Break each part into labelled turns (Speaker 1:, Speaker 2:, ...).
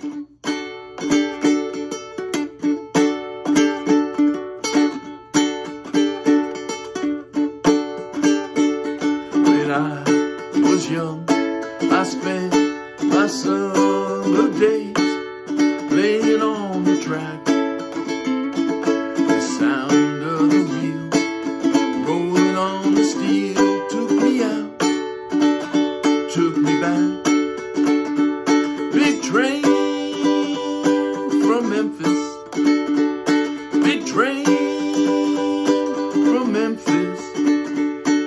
Speaker 1: When I was young, I spent my summer days playing on the track. The sound of the wheels rolling on the steel took me out, took me back. Big train from Memphis, big train from Memphis.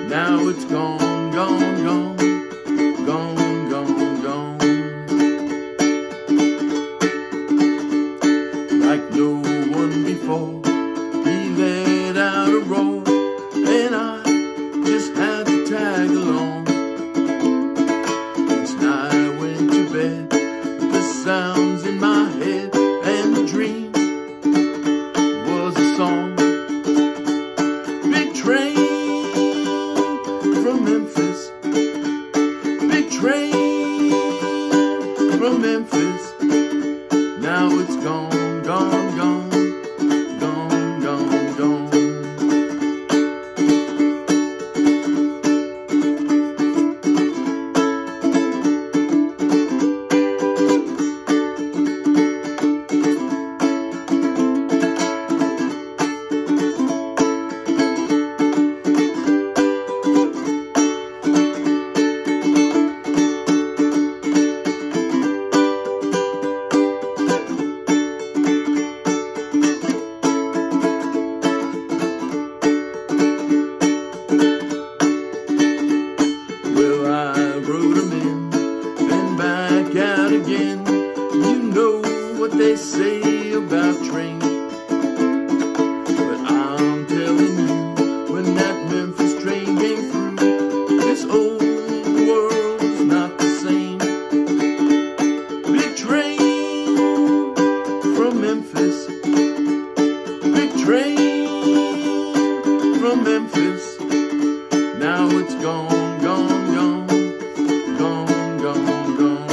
Speaker 1: Now it's gone, gone, gone, gone, gone, gone. Like no one before, he let out a roar, and I just had to tag along. Each night I went to bed with the sounds in my head, and the dream was a song. Big train from Memphis, big train from Memphis. Now it's gone, gone, gone, gone, gone, gone. They say about trains, but I'm telling you, when that Memphis train came through, this old world's not the same. Big train from Memphis, big train from Memphis. Now it's gone, gone, gone, gone, gone, gone.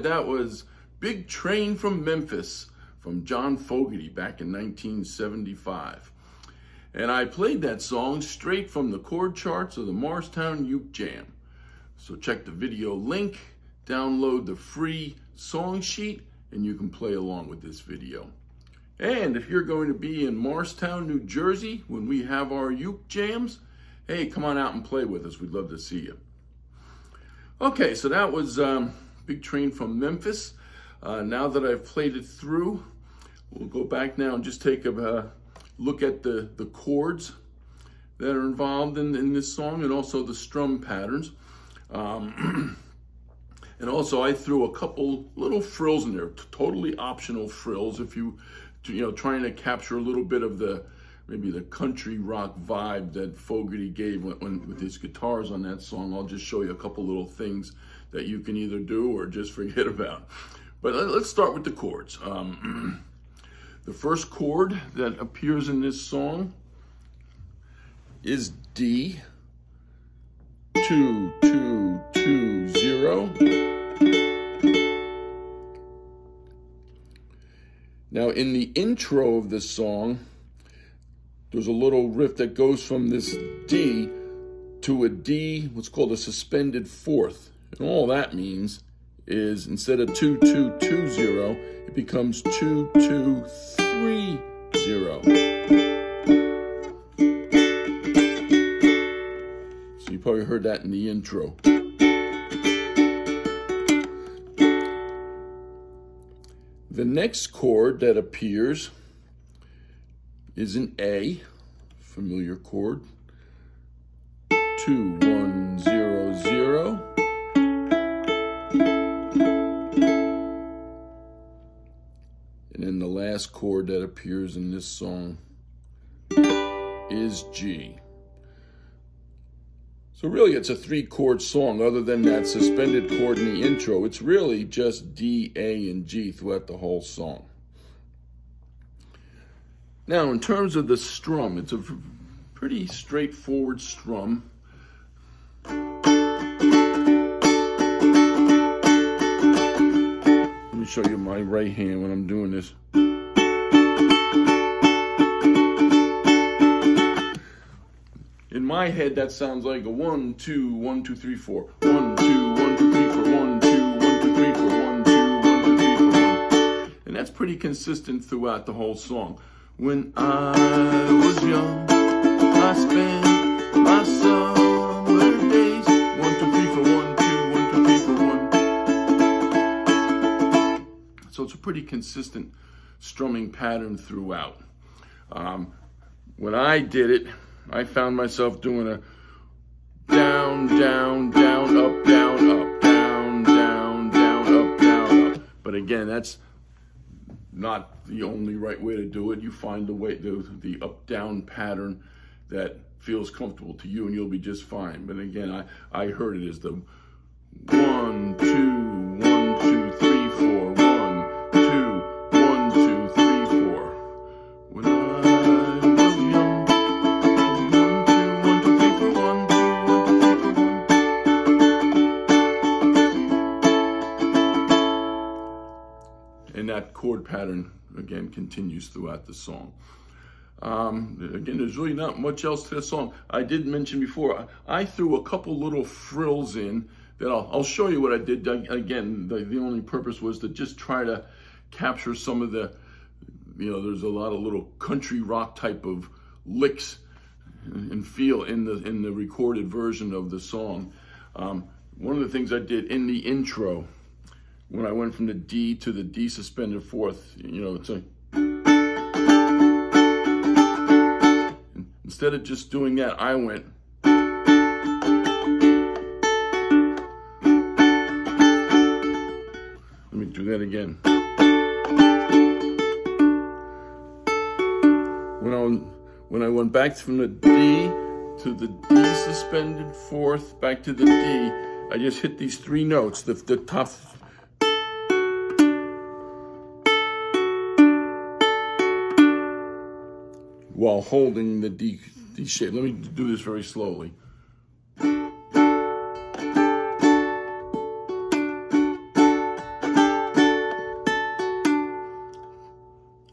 Speaker 1: That was Big Train from Memphis from John Fogerty back in 1975. And I played that song straight from the chord charts of the Morristown Uke Jam. So check the video link, download the free song sheet, and you can play along with this video. And if you're going to be in Morristown, New Jersey, when we have our Uke Jams, hey, come on out and play with us. We'd love to see you. Okay, so that was Big Train from Memphis. Now that I've played it through, we'll go back now and just take a look at the chords that are involved in this song, and also the strum patterns. And also I threw a couple little frills in there, totally optional frills if you know, trying to capture a little bit of maybe the country rock vibe that Fogerty gave with his guitars on that song. I'll just show you a couple little things that you can either do or just forget about. But let's start with the chords. The first chord that appears in this song is D, 2, 2, 2, 0. Now in the intro of this song, there's a little riff that goes from this D to a D, what's called a suspended fourth. And all that means is instead of 2, 2, 2, 0, it becomes 2, 2, 3, 0. So you probably heard that in the intro. The next chord that appears is an A, familiar chord. 2, 1, 0, 0. And then the last chord that appears in this song is G. So really it's a 3-chord song. Other than that suspended chord in the intro, it's really just D, A, and G throughout the whole song. Now in terms of the strum, it's a pretty straightforward strum. Let me show you my right hand when I'm doing this. In my head, that sounds like a 1, 2, 1, 2, 3, 4. 1, 2, 1, 2, 3, 4. 1, 2, 1, 2, 3, 4. 1, 2, 1, 2, 3, 4. 1. And that's pretty consistent throughout the whole song. When I was young, I spent my summer days. 1, 2, 3, 4. 1, 2, 1, 2, 3, 4. 1. So it's a pretty consistent strumming pattern throughout. When I did it, I found myself doing a down, down, down, up, down, up, down, down, down, up, down, up. But again, that's not the only right way to do it. You find the way, the up-down pattern that feels comfortable to you, and you'll be just fine. But again, I heard it as the 1, 2, 1, 2, 3, 4, 1, 2, 1, 2, 3, 4. When I was young, 1, 2, 1, 2, 3, 4, 1, 2, 1, 2, 3, 4, 1. And that chord pattern again continues throughout the song. Again, there's really not much else to the song. I did mention before, I threw a couple little frills in that I'll show you what I did. Again, the only purpose was to just try to capture some of the, there's a lot of little country rock type of licks and feel in the recorded version of the song. One of the things I did in the intro, when I went from the D to the D suspended fourth, it's a, instead of just doing that, I went. Let me do that again. When I went back from the D to the D suspended fourth, back to the D, I just hit these three notes, the top. While holding the D shape. Let me do this very slowly.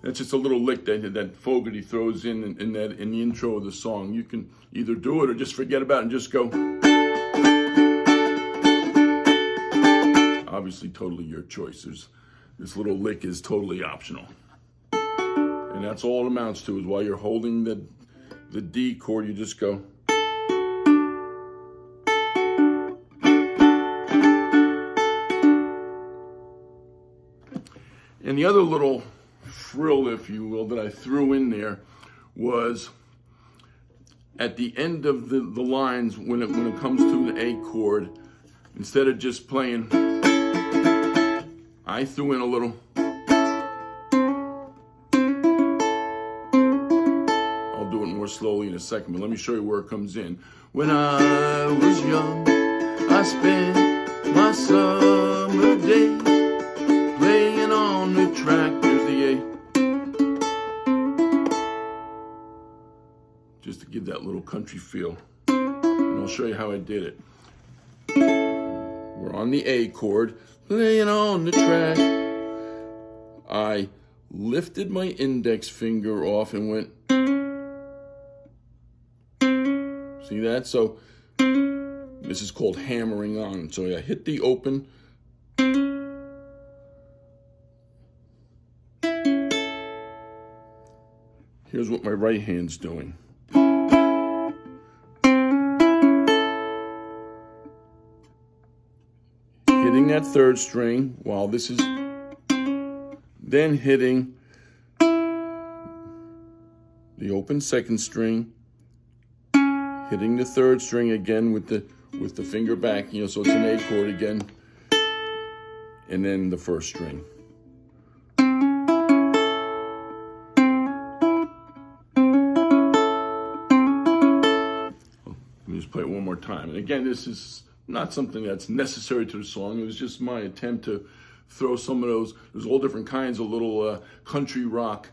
Speaker 1: That's just a little lick that Fogerty throws in the intro of the song. You can either do it or just forget about it and just go. Obviously, totally your choice. This little lick is totally optional. And that's all it amounts to, is while you're holding the D chord, you just go. And the other little frill, if you will, that I threw in there was at the end of the lines, when it comes to the A chord, instead of just playing, I threw in a little. Do it more slowly in a second, but let me show you where it comes in. When I was young, I spent my summer days playing on the track. There's the A. Just to give that little country feel. And I'll show you how I did it. We're on the A chord, playing on the track. I lifted my index finger off and went. See that? So this is called hammering on. So I hit the open. Here's what my right hand's doing. Hitting that third string while this is then hitting the open second string, hitting the third string again with the finger back, so it's an A chord again, and then the first string. Let me just play it one more time. And again, this is not something that's necessary to the song. It was just my attempt to throw some of those. There's all different kinds of little country rock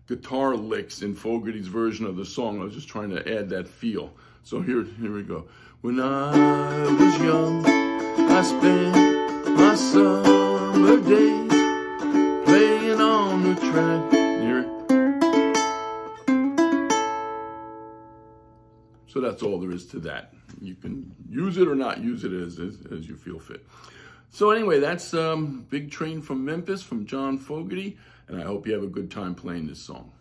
Speaker 1: guitar licks in Fogerty's version of the song. I was just trying to add that feel. So here we go. When I was young, I spent my summer days playing on the track. Here. So that's all there is to that. You can use it or not use it as you feel fit. So anyway, that's Big Train from Memphis from John Fogerty, and I hope you have a good time playing this song.